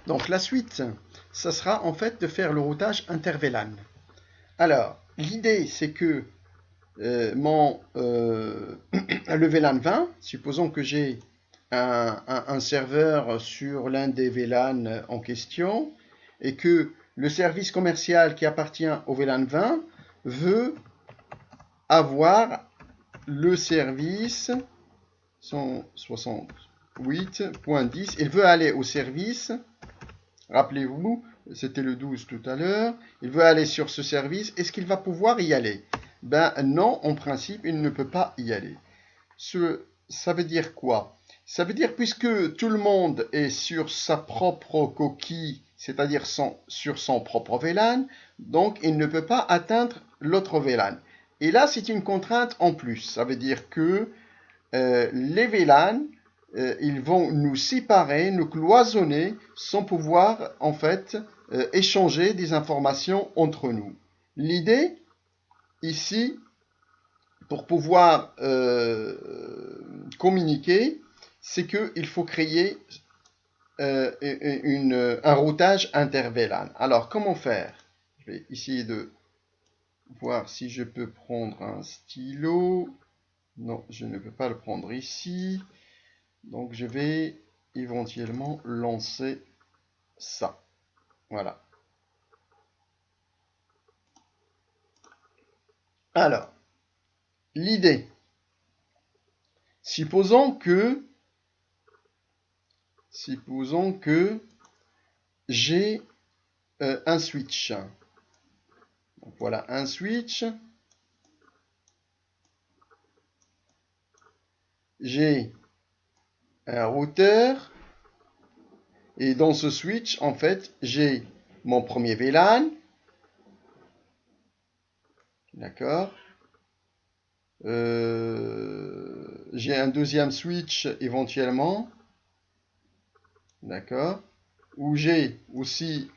Donc la suite, ça sera en fait de faire le routage inter-VLAN. Alors, l'idée c'est que le VLAN 20, supposons que j'ai un serveur sur l'un des VLAN en question et que le service commercial qui appartient au VLAN 20 veut avoir le service 168.10. Il veut aller au service, rappelez-vous, c'était le 12 tout à l'heure, il veut aller sur ce service. Est-ce qu'il va pouvoir y aller? Ben non, en principe, il ne peut pas y aller. Ça veut dire quoi? Ça veut dire puisque tout le monde est sur sa propre coquille, c'est-à-dire sur son propre VLAN, donc il ne peut pas atteindre l'autre VLAN. Et là, c'est une contrainte en plus. Ça veut dire que les VLAN, ils vont nous séparer, nous cloisonner, sans pouvoir en fait échanger des informations entre nous. L'idée ici, pour pouvoir communiquer, c'est qu'il faut créer un routage inter-VLAN. Alors, comment faire? Je vais essayer de voir si je peux prendre un stylo. Non, je ne peux pas le prendre ici. Donc, je vais éventuellement lancer ça. Voilà. Alors, l'idée. Supposons que j'ai un switch. Donc voilà un switch. J'ai un routeur. Et dans ce switch, en fait, j'ai mon premier VLAN. D'accord. J'ai un deuxième switch éventuellement. D'accord. Où j'ai aussi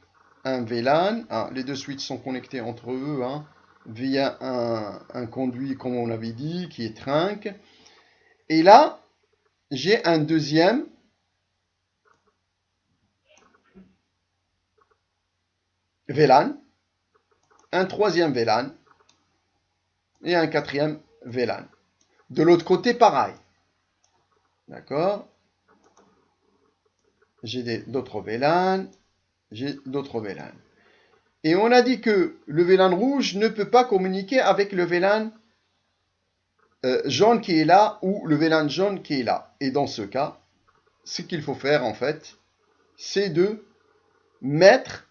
un VLAN. Ah, les deux switches sont connectés entre eux via un conduit, comme on avait dit, qui est trunk. Et là, j'ai un deuxième VLAN, un troisième VLAN et un quatrième VLAN. De l'autre côté, pareil. D'accord. J'ai d'autres VLAN, j'ai d'autres VLAN. Et on a dit que le VLAN rouge ne peut pas communiquer avec le VLAN jaune qui est là ou le VLAN jaune qui est là. Et dans ce cas, ce qu'il faut faire en fait, c'est de mettre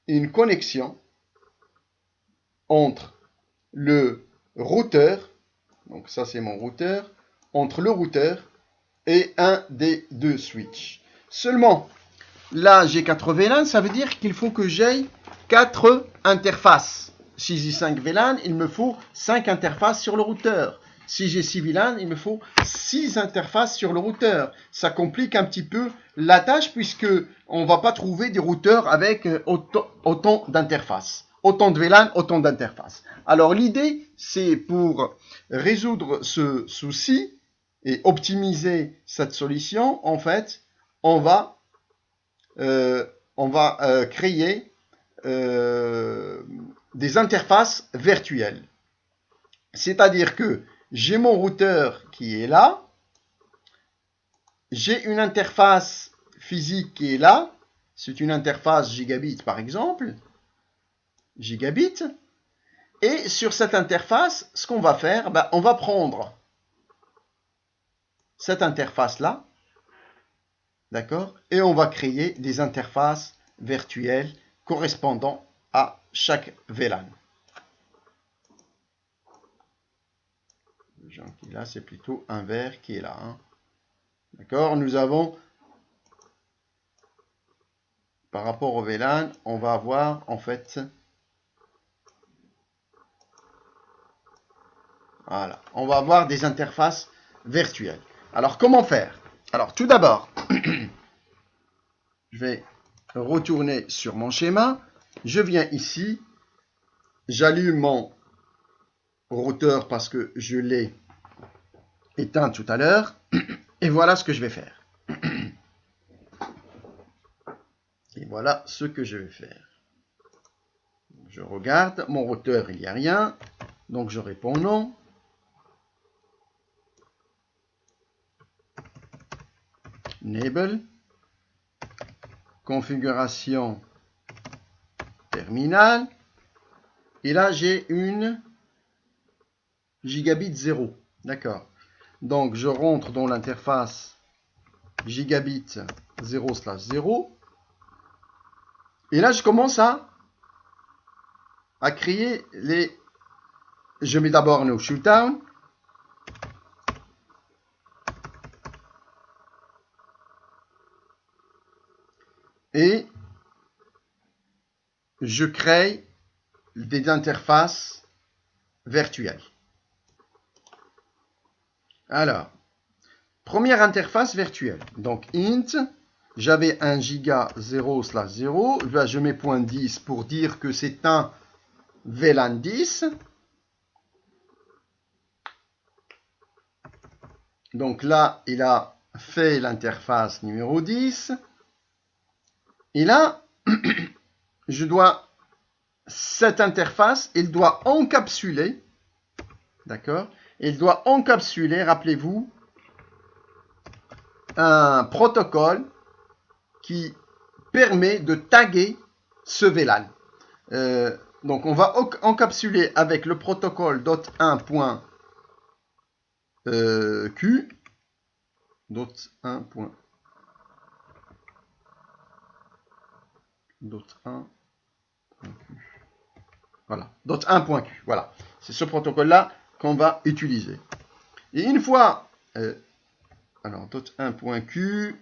une connexion entre le routeur, donc ça c'est mon routeur, entre le routeur et un des deux switches. Seulement, là j'ai 4 VLAN, ça veut dire qu'il faut que j'aie 4 interfaces. Si j'ai 5 VLAN, il me faut 5 interfaces sur le routeur. Si j'ai 6 VLAN, il me faut 6 interfaces sur le routeur. Ça complique un petit peu la tâche puisque on ne va pas trouver des routeurs avec autant d'interfaces. Autant de VLAN, autant d'interfaces. Alors l'idée, c'est pour résoudre ce souci et optimiser cette solution, en fait, on va créer des interfaces virtuelles. C'est-à-dire que j'ai mon routeur qui est là, j'ai une interface physique qui est là, c'est une interface gigabit par exemple, gigabit, et sur cette interface, ce qu'on va faire, on va prendre cette interface-là, d'accord, et on va créer des interfaces virtuelles correspondant à chaque VLAN. Le jaune qui est là, c'est plutôt un vert qui est là. D'accord, nous avons, par rapport au VLAN, on va avoir en fait, voilà, on va avoir des interfaces virtuelles. Alors, comment faire? Alors, tout d'abord, je vais retourner sur mon schéma. Je viens ici, j'allume mon routeur parce que je l'ai éteint tout à l'heure. Et voilà ce que je vais faire. Voilà ce que je vais faire. Je regarde, mon routeur, il n'y a rien. Donc je réponds non. Enable. Configuration terminal. Et là, j'ai une gigabit 0. D'accord. Donc je rentre dans l'interface gigabit 0/0. Et là, je commence à créer les... Je mets d'abord no shutdown. Et je crée des interfaces virtuelles. Alors, première interface virtuelle. Donc, int, j'avais un giga 0/0. Là, je mets .10 pour dire que c'est un VLAN 10. Donc là, il a fait l'interface numéro 10. Et là, je dois, cette interface, il doit encapsuler, d'accord? Il doit encapsuler, rappelez-vous, un protocole qui permet de taguer ce VLAN. Donc, on va encapsuler avec le protocole .1.q. Voilà, .1.q. Voilà, c'est ce protocole-là qu'on va utiliser. Et une fois, alors .1.q,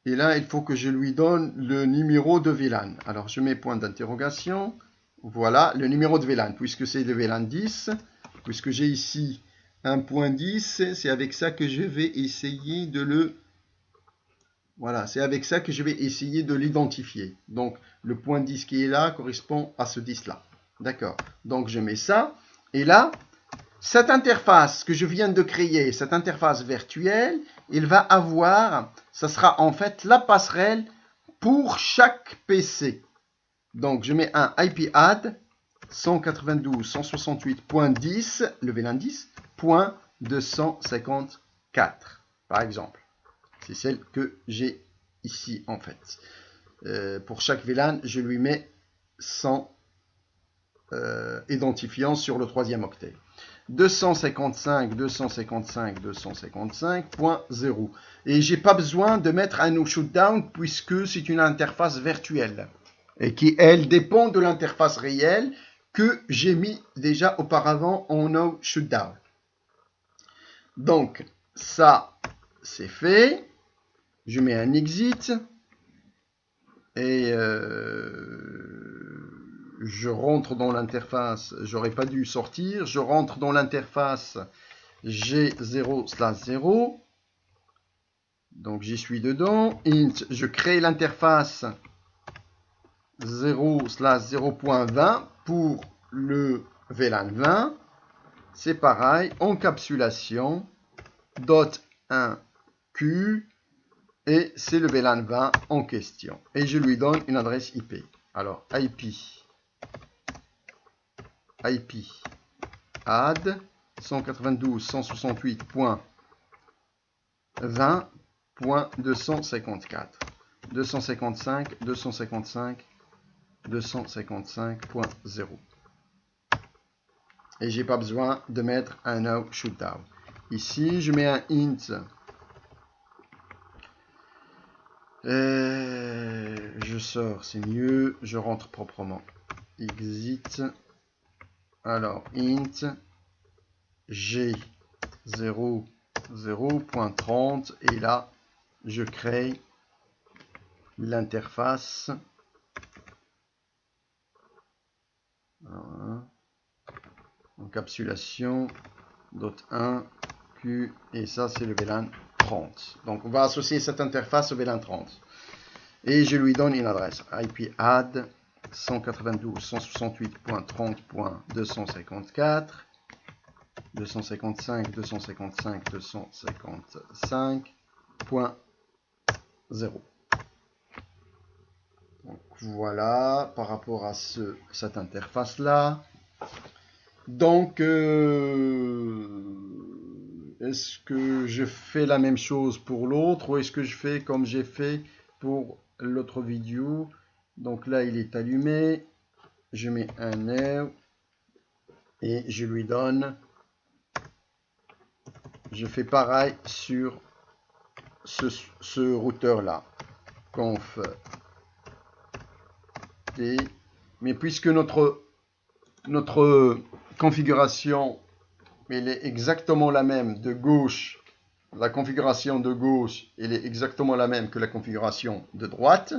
et là, il faut que je lui donne le numéro de VLAN. Alors, je mets point d'interrogation. Voilà, le numéro de VLAN, puisque c'est le VLAN 10, puisque j'ai ici un point 10, c'est avec ça que je vais essayer de le... Voilà, c'est avec ça que je vais essayer de l'identifier. Donc, le point 10 qui est là correspond à ce 10-là. D'accord. Donc, je mets ça. Et là, cette interface que je viens de créer, cette interface virtuelle, il va avoir, ça sera en fait la passerelle pour chaque PC. Donc, je mets un IP add 192.168.10, le VLAN 10, .254, par exemple. C'est celle que j'ai ici, en fait. Pour chaque VLAN, je lui mets 100 identifiants sur le troisième octet. 255.255.255.0. Et j'ai pas besoin de mettre un no shutdown puisque c'est une interface virtuelle et qui, elle, dépend de l'interface réelle que j'ai mis déjà auparavant en no shutdown. Donc, ça, c'est fait. Je mets un exit et je rentre dans l'interface. J'aurais pas dû sortir. Je rentre dans l'interface G0/0. Donc, j'y suis dedans. Int, je crée l'interface 0/0.20 pour le VLAN 20. C'est pareil, encapsulation, .1q, et c'est le VLAN 20 en question. Et je lui donne une adresse IP. Alors, IP add 192.168.20.254. 255.255.255.0. Et j'ai pas besoin de mettre un no shutdown. Ici, je mets un int. Je sors, c'est mieux. Je rentre proprement. Exit. Alors, int G0.0.30. Et là, je crée l'interface. Encapsulation. .1 Q. Et ça, c'est le VLAN 30. Donc, on va associer cette interface au VLAN 30. Et je lui donne une adresse. IP add 192.168.30.254. 255.255.255.0. Donc voilà, par rapport à cette interface-là. Donc, est-ce que je fais la même chose pour l'autre ou est-ce que je fais comme j'ai fait pour l'autre vidéo? Donc là, il est allumé. Je mets un nœud et je lui donne. Je fais pareil sur ce routeur-là. Conf T. Mais puisque notre configuration elle est exactement la même de gauche, la configuration de gauche elle est exactement la même que la configuration de droite,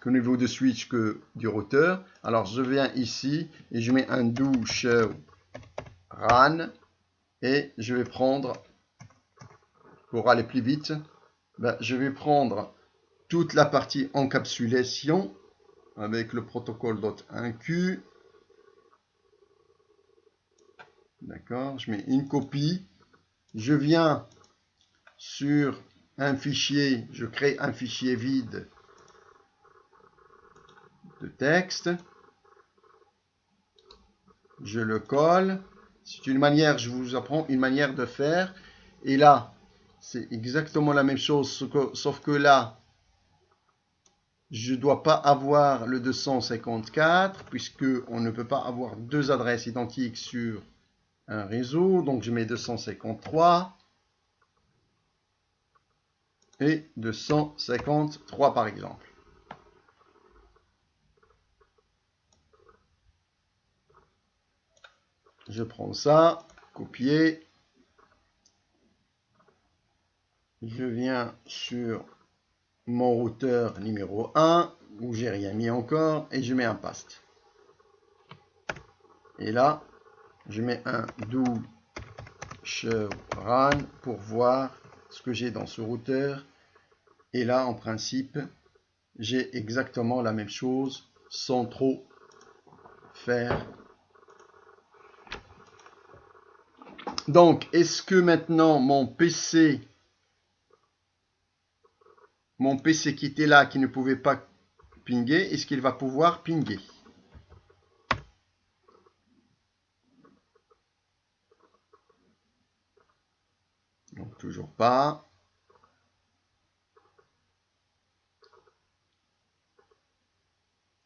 qu'au niveau de switch que du routeur. Alors je viens ici et je mets un do show run et je vais prendre, pour aller plus vite, je vais prendre toute la partie encapsulation avec le protocole .1q. D'accord, je mets une copie. Je viens sur un fichier, je crée un fichier vide de texte. Je le colle. C'est une manière, je vous apprends une manière de faire. Et là, c'est exactement la même chose, sauf que là, je ne dois pas avoir le 254, puisque on ne peut pas avoir deux adresses identiques sur un réseau. Donc je mets 253 et 253 par exemple. Je prends ça, copier. Je viens sur mon routeur numéro 1, où j'ai rien mis encore, et je mets un paste. Et là, je mets un do show run pour voir ce que j'ai dans ce routeur. Et là, en principe, j'ai exactement la même chose sans trop faire. Donc, est-ce que maintenant mon PC qui était là, qui ne pouvait pas pinguer, est-ce qu'il va pouvoir pinguer? Donc, toujours pas.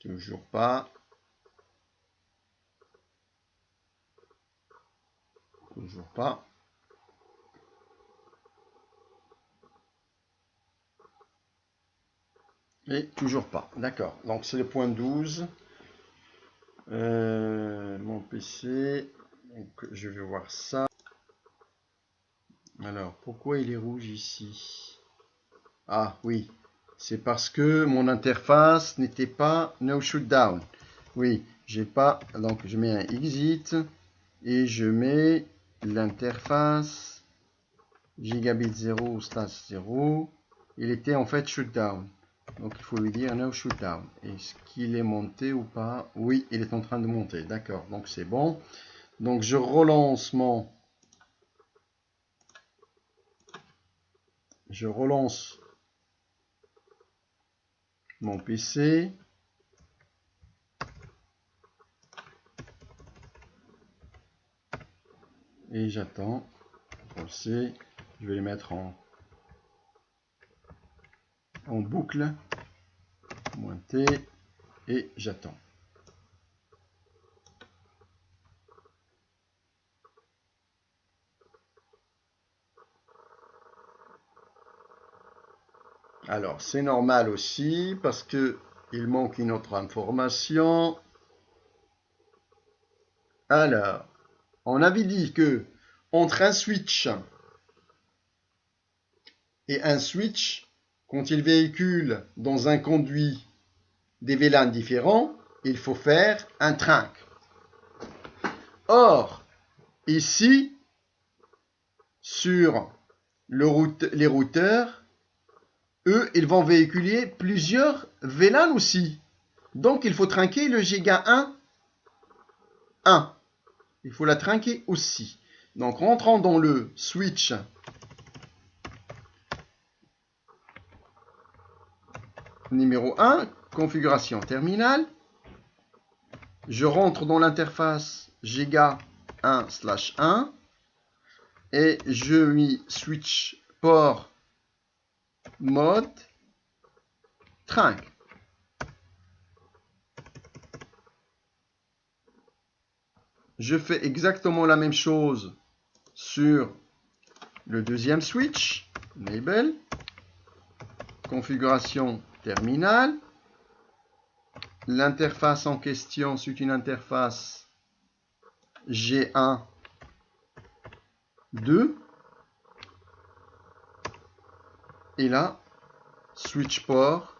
Toujours pas. Toujours pas. Et toujours pas. D'accord. Donc, c'est le point 12. Mon PC. Donc, je vais voir ça. Alors, pourquoi il est rouge ici? Ah, oui. C'est parce que mon interface n'était pas no shutdown. Oui, j'ai pas. Donc, je mets un exit et je mets l'interface gigabit 0 slash 0. Il était en fait shutdown. Donc, il faut lui dire no shutdown. Est-ce qu'il est monté ou pas? Oui, il est en train de monter. D'accord, donc c'est bon. Donc, je relance mon PC. Et j'attends. Je vais les mettre en boucle. T et j'attends. Alors, c'est normal aussi parce que il manque une autre information. Alors, on avait dit que entre un switch et un switch, quand il véhicule dans un conduit des VLAN différents, il faut faire un trunk. Or, ici, sur les routeurs, eux, ils vont véhiculer plusieurs VLAN aussi. Donc, il faut trinquer le giga 1. Il faut la trinquer aussi. Donc, rentrons dans le switch numéro 1. configuration terminale. Je rentre dans l'interface Giga 1/1 et je lui switch port mode trinque. Je fais exactement la même chose sur le deuxième switch, enable, configuration terminale. L'interface en question, c'est une interface G1, 2. Et là, switch port,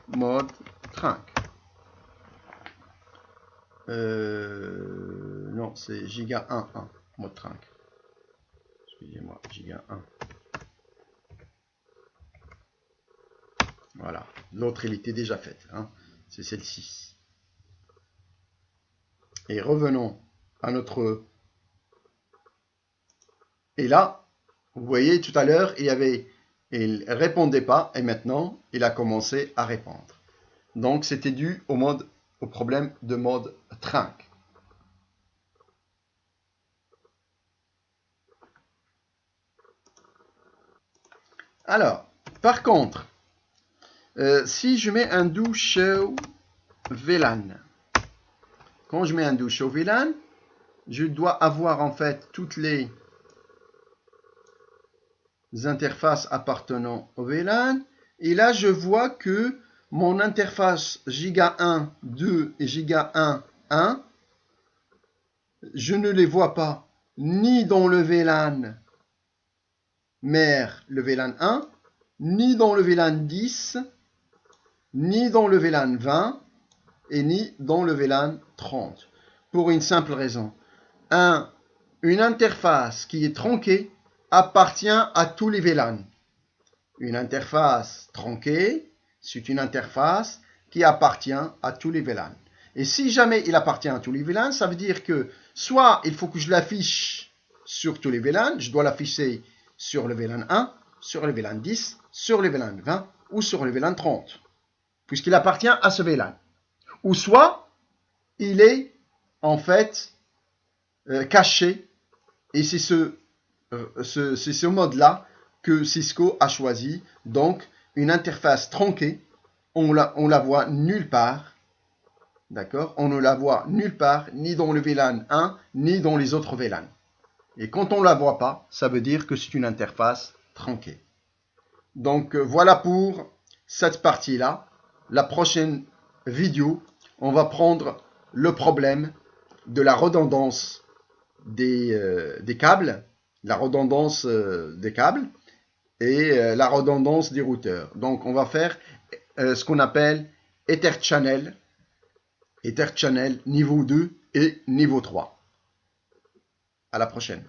mode trinque. Non, c'est Giga 1.1, mode trinque. Excusez-moi, Giga 1. Voilà, l'autre, il était déjà faite. Hein. C'est celle-ci. Et revenons à notre... Et là, vous voyez, tout à l'heure, il répondait pas, et maintenant, il a commencé à répondre. Donc, c'était dû au problème de mode trinque. Alors, par contre, si je mets un do show VLAN, quand je mets un do show VLAN, je dois avoir en fait toutes les interfaces appartenant au VLAN. Et là, je vois que mon interface Giga 1, 2 et Giga 1, 1, je ne les vois pas ni dans le VLAN mère, le VLAN 1, ni dans le VLAN 10, ni dans le VLAN 20, et ni dans le VLAN 30. Pour une simple raison. Une interface qui est tronquée appartient à tous les VLAN. Une interface tronquée, c'est une interface qui appartient à tous les VLAN. Et si jamais il appartient à tous les VLAN, ça veut dire que soit il faut que je l'affiche sur tous les VLAN, je dois l'afficher sur le VLAN 1, sur le VLAN 10, sur le VLAN 20 ou sur le VLAN 30, puisqu'il appartient à ce VLAN. Ou soit il est en fait caché, et c'est ce mode-là que Cisco a choisi. Donc, une interface tronquée, on la voit nulle part. D'accord? On ne la voit nulle part, ni dans le VLAN 1, ni dans les autres VLAN. Et quand on ne la voit pas, ça veut dire que c'est une interface tronquée. Donc, voilà pour cette partie-là. La prochaine vidéo, on va prendre le problème de la redondance des câbles, la redondance des câbles et la redondance des routeurs. Donc, on va faire ce qu'on appelle Ether Channel niveau 2 et niveau 3. À la prochaine.